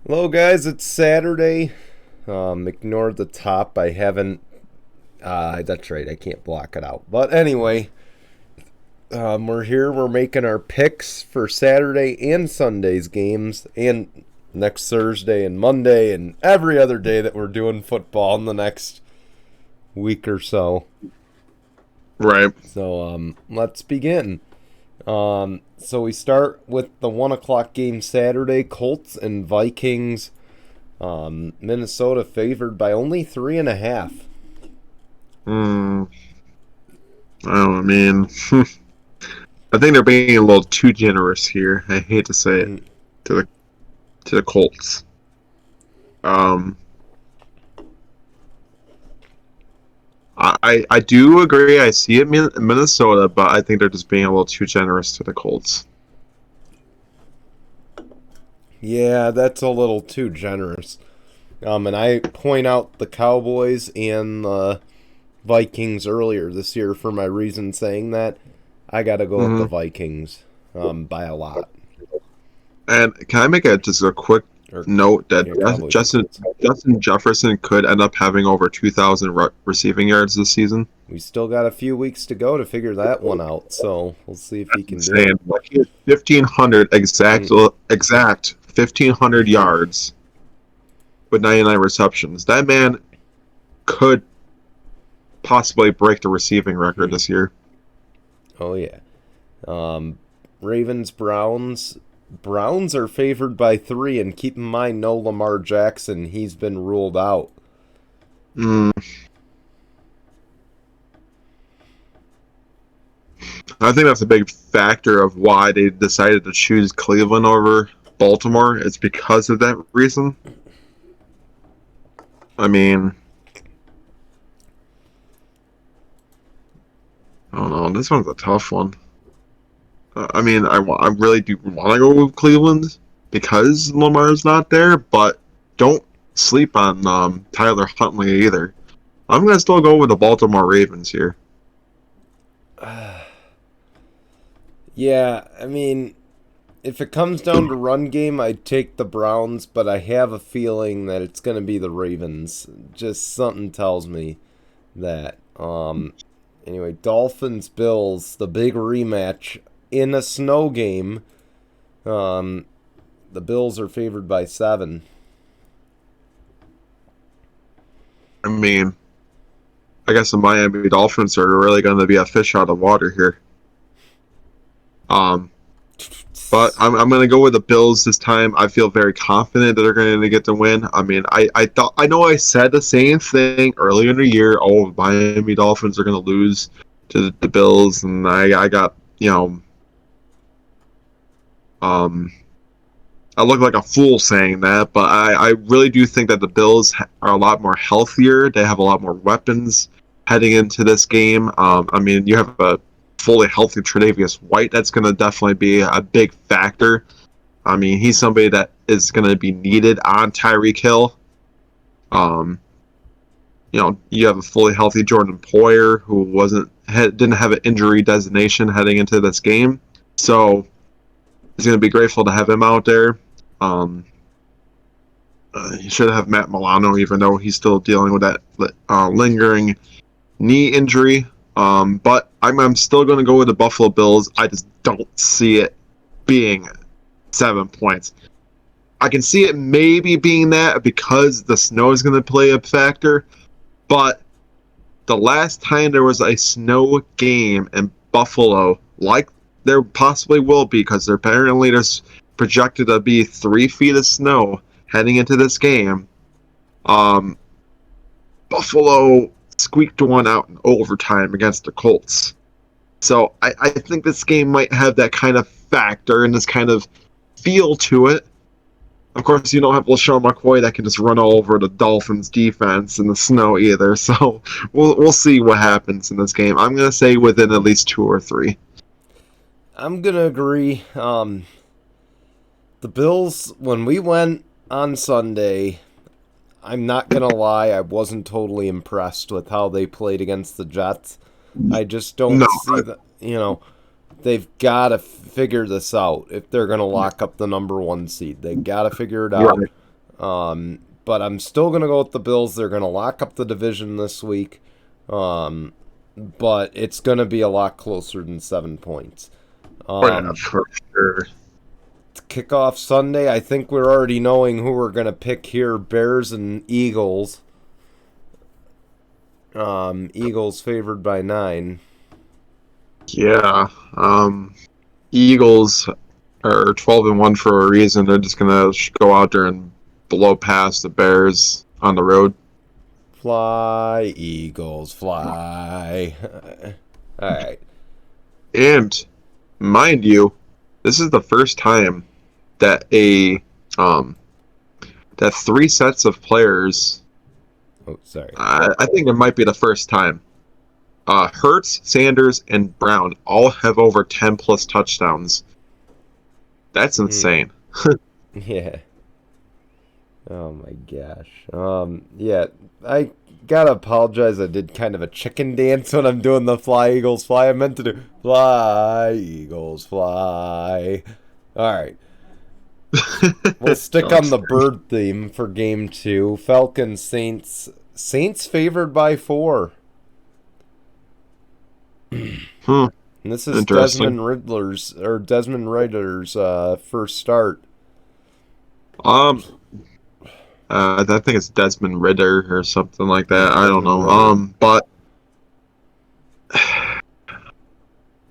Hello, guys. It's Saturday. Ignore the top. I haven't. That's right. I can't block it out. But anyway, we're here. We're making our picks for Saturday and Sunday's games, and next Thursday and Monday, and every other day that we're doing football in the next week or so. Right. So let's begin. So we start with the 1 o'clock game Saturday. Colts and Vikings. Minnesota favored by only 3.5. Hmm. I mean, I think they're being a little too generous here. I hate to say it Mm, to the Colts. Um, I do agree. I see it in Minnesota, but I think they're just being a little too generous to the Colts. Yeah, that's a little too generous. And I point out the Cowboys and the Vikings earlier this year for my reason saying that. I got to go with the Hmm. Vikings by a lot. And can I make just a quick Or note that yeah, Cowboys and Justin Colts. Justin Jefferson could end up having over 2,000 receiving yards this season? We still got a few weeks to go to figure that one out, so we'll see if he can do it. Insane. Like he had 1,500 Mm, exact 1,500 yards with 99 receptions. That man could possibly break the receiving record mm. this year. Oh yeah. Um, Ravens Browns. Browns are favored by 3, and keep in mind no Lamar Jackson. He's been ruled out. Mm, I think that's a big factor of why they decided to choose Cleveland over Baltimore. It's because of that reason. I mean, I don't know. This one's a tough one. I mean, I really do want to go with Cleveland because Lamar's not there, but don't sleep on Tyler Huntley either. I'm gonna still go with the Baltimore Ravens here. Yeah, I mean, if it comes down to run game, I'd take the Browns, but I have a feeling that it's going to be the Ravens. Just something tells me that. Anyway, Dolphins Bills, the big rematch in a snow game. Um, the Bills are favored by 7. I mean, I guess the Miami Dolphins are really going to be a fish out of water here. Um, but I'm going to go with the Bills this time. I feel very confident that they're going to get the win. I mean, I thought I know I said the same thing earlier in the year. Oh, Miami Dolphins are going to lose to the Bills, and I got um I look like a fool saying that, but I really do think that the Bills are a lot more healthier. They have a lot more weapons heading into this game. I mean, you have a fully healthy Tre'Davious White. That's going to definitely be a big factor. I mean, he's somebody that is going to be needed on Tyreek Hill. Um, you have a fully healthy Jordan Poyer who didn't have an injury designation heading into this game, so he's going to be grateful to have him out there. Um, he should have Matt Milano, even though he's still dealing with that lingering knee injury. But I'm still going to go with the Buffalo Bills. I just don't see it being 7 points. I can see it maybe being that because the snow is going to play a factor. But the last time there was a snow game in Buffalo, like there possibly will be, because apparently there's projected to be 3 feet of snow heading into this game. Um, Buffalo squeaked one out in overtime against the Colts. So I think this game might have that kind of factor and this kind of feel to it. Of course, you don't have LaShawn McCoy that can just run all over the Dolphins defense in the snow either. So we'll see what happens in this game. I'm gonna say within at least 2 or 3. I'm going to agree. The Bills, when we went on Sunday, I'm not going to lie, I wasn't totally impressed with how they played against the Jets. I just No, don't see they've got to figure this out if they're going to lock up the number 1 seed. They got to figure it out. right. But I'm still going to go with the Bills. They're going to lock up the division this week. But it's going to be a lot closer than 7 points. Oh, yeah, for sure. Kickoff Sunday, I think we're already knowing who we're going to pick here. Bears and Eagles. Eagles favored by 9. Yeah. Eagles are 12-1 for a reason. They're just gonna go out there and blow past the Bears on the road. Fly, Eagles, fly. All right. And mind you, this is the first time that that 3 sets of players. Oh, sorry. I think it might be the first time. Hurts, Sanders, and Brown all have over 10 plus touchdowns. That's insane. Yeah. Oh my gosh. Yeah, I gotta apologize. I did kind of a chicken dance when I'm doing the fly, Eagles, fly. I meant to do fly, Eagles, fly. All right. We'll stick on the bird theme for game 2. Falcons, Saints. Saints favored by 4. And this is Desmond Ridder's first start. I think it's Desmond Ritter or something like that. I don't know. But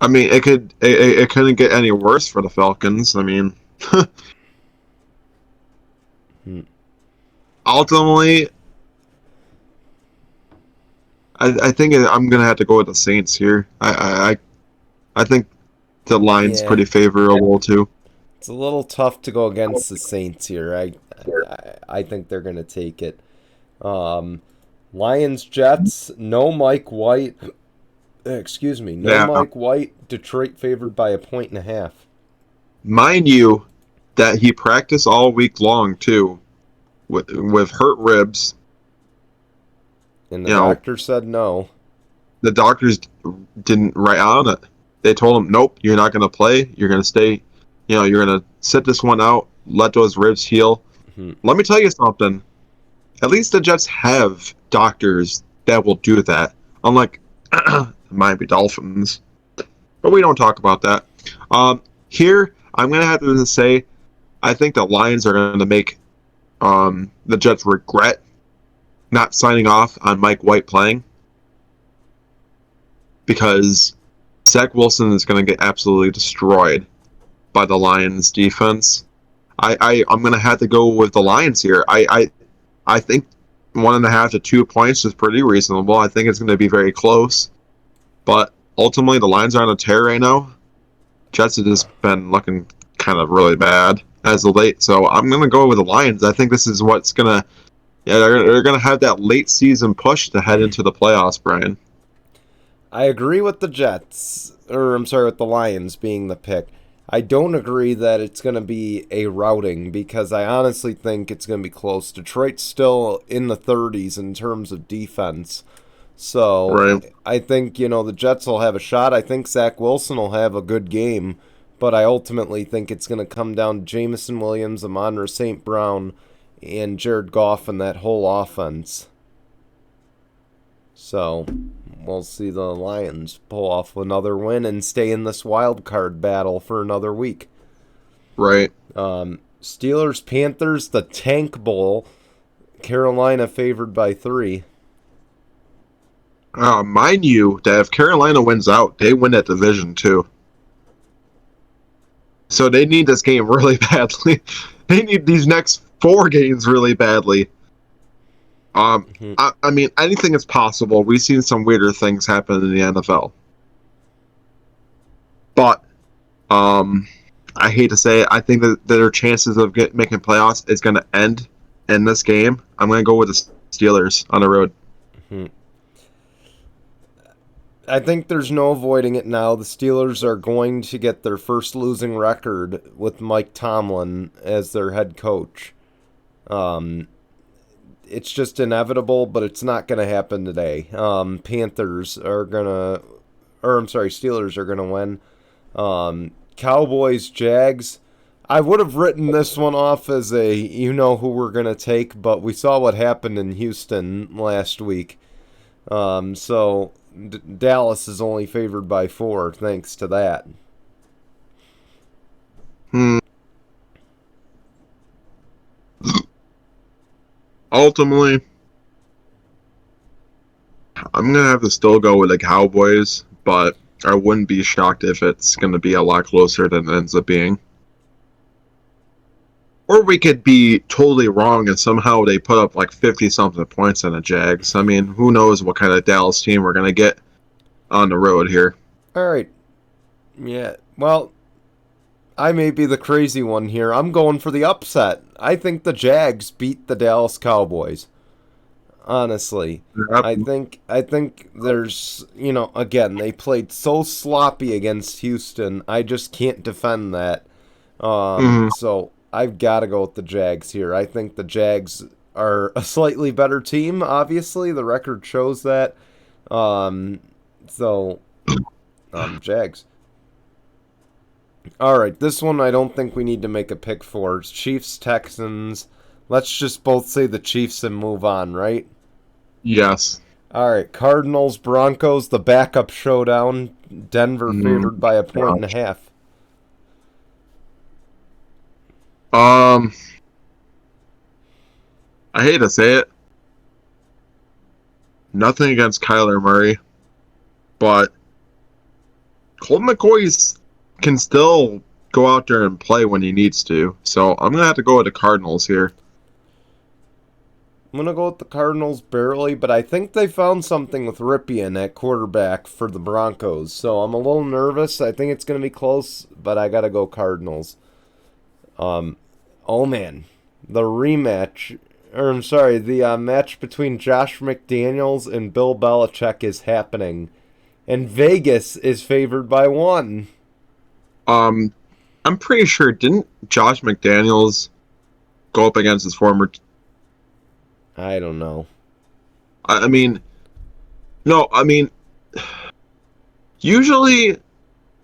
I mean, it couldn't get any worse for the Falcons. I mean, ultimately, I think I'm gonna have to go with the Saints here. I think the line's pretty favorable too. It's a little tough to go against the Saints here. I think they're gonna take it. Lions, Jets, no Mike White. Excuse me, no Mike White. Detroit favored by 1.5. Mind you, that he practiced all week long too, with hurt ribs. And the doctor said no. The doctors didn't write on it. They told him, nope, you're not going to play. You're going to stay. You're going to sit this one out, let those ribs heal. Let me tell you something. At least the Jets have doctors that will do that. Unlike the Miami Dolphins. But we don't talk about that. Here, I'm going to have to say, I think the Lions are going to make the Jets regret not signing off on Mike White playing, because Zach Wilson is going to get absolutely destroyed by the Lions defense. I'm going to have to go with the Lions here. I think 1.5 to 2 points is pretty reasonable. I think it's going to be very close, but ultimately the Lions are on a tear right now. Jets have just been looking kind of really bad as of late, so I'm going to go with the Lions. I think this is what's going to. Yeah, they're going to have that late season push to head into the playoffs, Brian. I agree with the Jets, with the Lions being the pick. I don't agree that it's going to be a routing, because I honestly think it's going to be close. Detroit's still in the 30s in terms of defense. So I think, the Jets will have a shot. I think Zach Wilson will have a good game, but I ultimately think it's going to come down to Jameson Williams, Amon-Ra St. Brown, and Jared Goff and that whole offense. So we'll see the Lions pull off another win and stay in this wild card battle for another week. Right. Steelers, Panthers, the Tank Bowl. Carolina favored by 3. Mind you, that if Carolina wins out, they win that division too. So they need this game really badly. They need these next 4 games really badly. I mean, anything is possible. We've seen some weirder things happen in the NFL. But I hate to say it, I think that their chances of making playoffs is going to end in this game. I'm going to go with the Steelers on the road. I think there's no avoiding it now. The Steelers are going to get their first losing record with Mike Tomlin as their head coach. It's just inevitable, but it's not going to happen today. Steelers are going to win. Cowboys, Jags. I would have written this one off as a you know who we're gonna take, but we saw what happened in Houston last week. So Dallas is only favored by 4, thanks to that. Hmm. Ultimately, I'm gonna have to still go with the Cowboys, but I wouldn't be shocked if it's gonna be a lot closer than it ends up being. Or we could be totally wrong and somehow they put up like 50 something points on the Jags. I mean, who knows what kind of Dallas team we're gonna get on the road here. All right. Yeah. Well, I may be the crazy one here. I'm going for the upset. I think the Jags beat the Dallas Cowboys. Honestly, Yep. I think there's, again, they played so sloppy against Houston. I just can't defend that. Mhm. So I've got to go with the Jags here. I think the Jags are a slightly better team. Obviously, the record shows that. Um, so Jags. All right, this one I don't think we need to make a pick for. It's Chiefs Texans. Let's just both say the Chiefs and move on, right? Yes. All right, Cardinals Broncos, the backup showdown. Denver Mm, favored by a point and a gosh. half. Um, I hate to say it, nothing against Kyler Murray, but Colt McCoy can still go out there and play when he needs to. So I'm gonna have to go with the Cardinals here. I'm gonna go with the Cardinals barely, but I think they found something with Ripien at quarterback for the Broncos. So I'm a little nervous. I think it's gonna be close, but I gotta go Cardinals. Um, oh man, the rematch, or I'm sorry, the match between Josh McDaniels and Bill Belichick is happening, and Vegas is favored by 1. Um, I'm pretty sure didn't Josh McDaniels go up against his former? I don't know. I mean, no, I mean, usually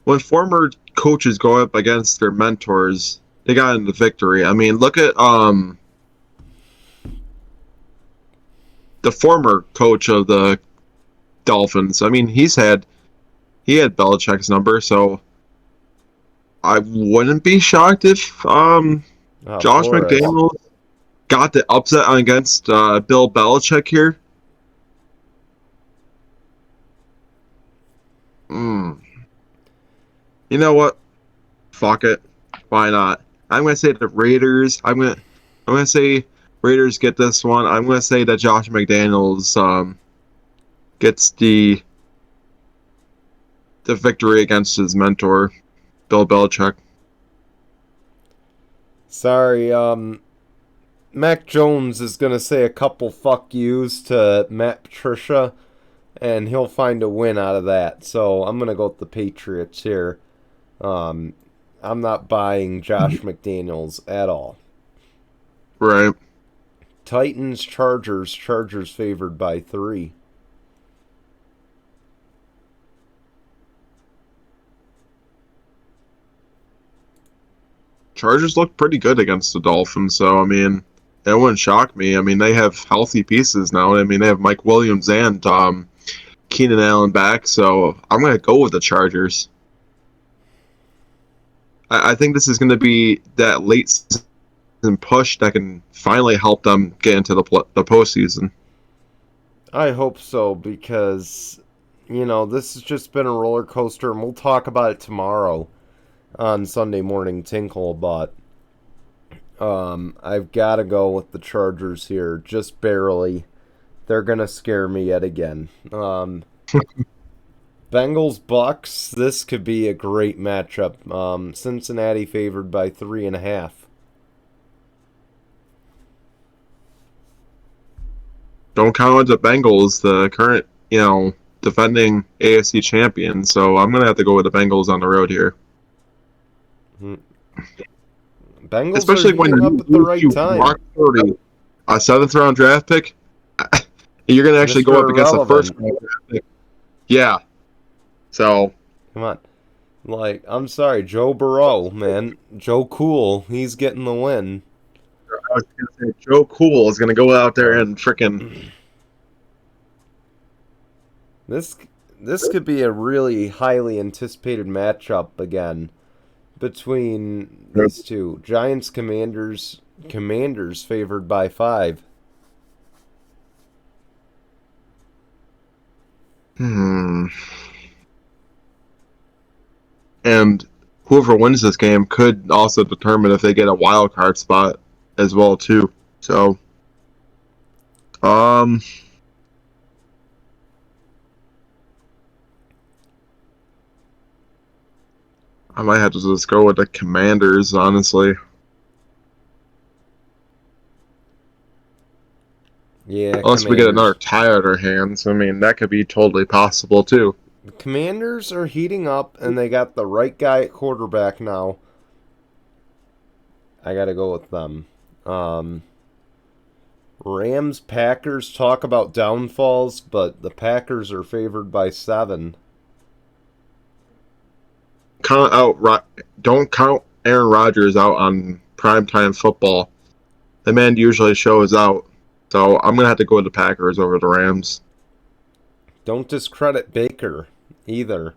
when former coaches go up against their mentors, they got into victory. I mean, look at the former coach of the Dolphins. I mean, he had Belichick's number, so I wouldn't be shocked if Josh Flores. McDaniel got the upset against Bill Belichick here. Mm. You know what? Fuck it. Why not? I'm gonna say the Raiders. I'm gonna say Raiders get this one. I'm gonna say that Josh McDaniels gets the victory against his mentor, Bill Belichick. Sorry, Mac Jones is gonna say a couple fuck yous to Matt Patricia, and he'll find a win out of that. So I'm gonna go with the Patriots here. Um, I'm not buying Josh McDaniels at all. Right. Titans Chargers. Chargers favored by 3. Chargers look pretty good against the Dolphins, so I mean, that wouldn't shock me. I mean, they have healthy pieces now. I mean, they have Mike Williams and Keenan Allen back, so I'm gonna go with the Chargers. I think this is going to be that late season push that can finally help them get into the postseason. I hope so because this has just been a roller coaster, and we'll talk about it tomorrow on Sunday morning Tinkle, but I've got to go with the Chargers here, just barely. They're gonna scare me yet again. Bengals Bucks. This could be a great matchup. Cincinnati favored by 3.5. Don't count out the Bengals, the current, defending AFC champion. So I'm going to have to go with the Bengals on the road here. Bengals are Especially when heating up at the right you time. rock 30, a seventh round draft pick, you're going to actually go Mr. up against a first Irrelevant. round draft pick. Yeah. So Come on. Like, I'm sorry, Joe Burrow, man. Joe Cool, he's getting the win. I was going to say Joe Cool is going to go out there Uh, and freaking. this this could be a really highly anticipated matchup again between these two. Giants Commanders favored by 5. Hmm. And whoever wins this game could also determine if they get a wild card spot as well too. So, um, I might have to just go with the Commanders, honestly. Yeah, Unless we get another Commanders. tie at our hands, I mean that could be totally possible too. The Commanders are heating up and they got the right guy at quarterback now. I got to go with them. Um Rams Packers, talk about downfalls, but the Packers are favored by 7. Don't count Aaron Rodgers out on primetime football. The man usually shows out. So I'm gonna have to go with the Packers over the Rams. Don't discredit Baker either.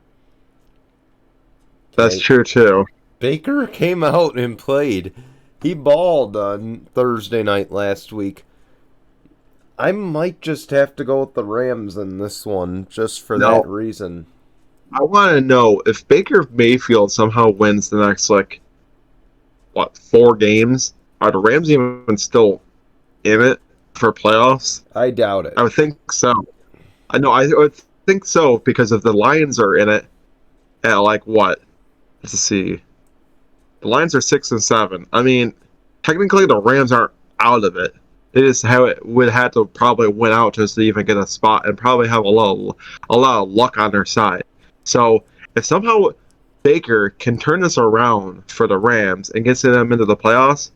That's Okay. true too. Baker came out and played. He balled on Thursday night last week. I might just have to go with the Rams in this one just for that Now reason. I want to know if Baker Mayfield somehow wins the next like 4 games. Are the Rams even still in it for playoffs? I doubt I it. would think so. I know. I would think so because if the Lions are in it at like what? Let's see. The Lions are 6-7. I mean, technically the Rams aren't out of it. They just have it would have to probably win out just to even get a spot and probably have a lot of luck on their side. So if somehow Baker can turn this around for the Rams and gets them into the playoffs,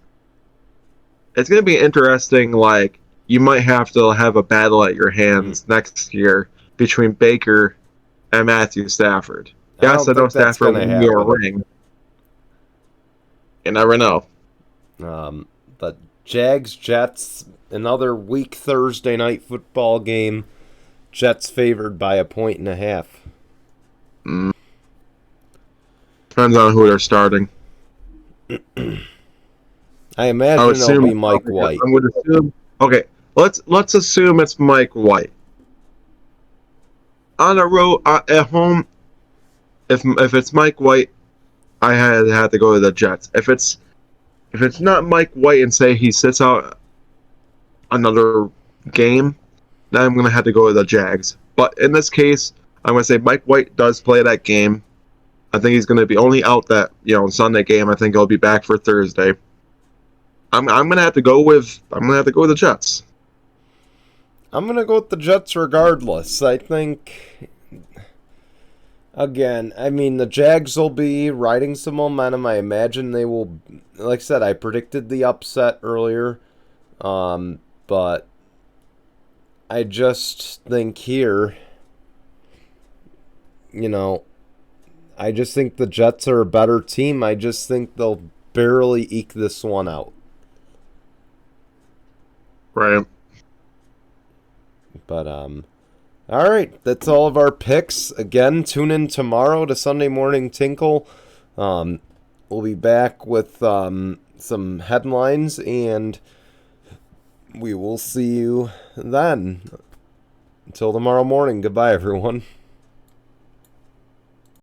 it's going to be interesting. Like you might have to have a battle at your Mm. hands next year between Baker and Matthew Stafford. I Yes, don't I know think that's Stafford going to won you a happen. ring. You never know. But Jags Jets, another weak Thursday night football game. Jets favored by a point and a half. Mm, depends on who they're starting. I I would imagine it'll assume. be Mike Okay, White. I would assume. Okay, let's assume it's Mike White on a road at home. If it's Mike White, I had to go to the Jets. If it's not Mike White and say he sits out another game, then I'm gonna have to go to the Jags. But in this case, I'm gonna say Mike White does play that game. I think he's gonna be only out that Sunday game. I think he'll be back for Thursday. I'm gonna have to go with the Jets. I'm going to go with the Jets regardless. I think, again, I mean, the Jags will be riding some momentum. I imagine they will, like I said, I predicted the upset earlier. But I just think here, you know, I just think the Jets are a better team. I just think they'll barely eke this one out. Right. But all right, that's all of our picks. Again, tune in tomorrow to Sunday Morning Tinkle. We'll be back with some headlines, and we will see you then. Until tomorrow morning, goodbye, everyone.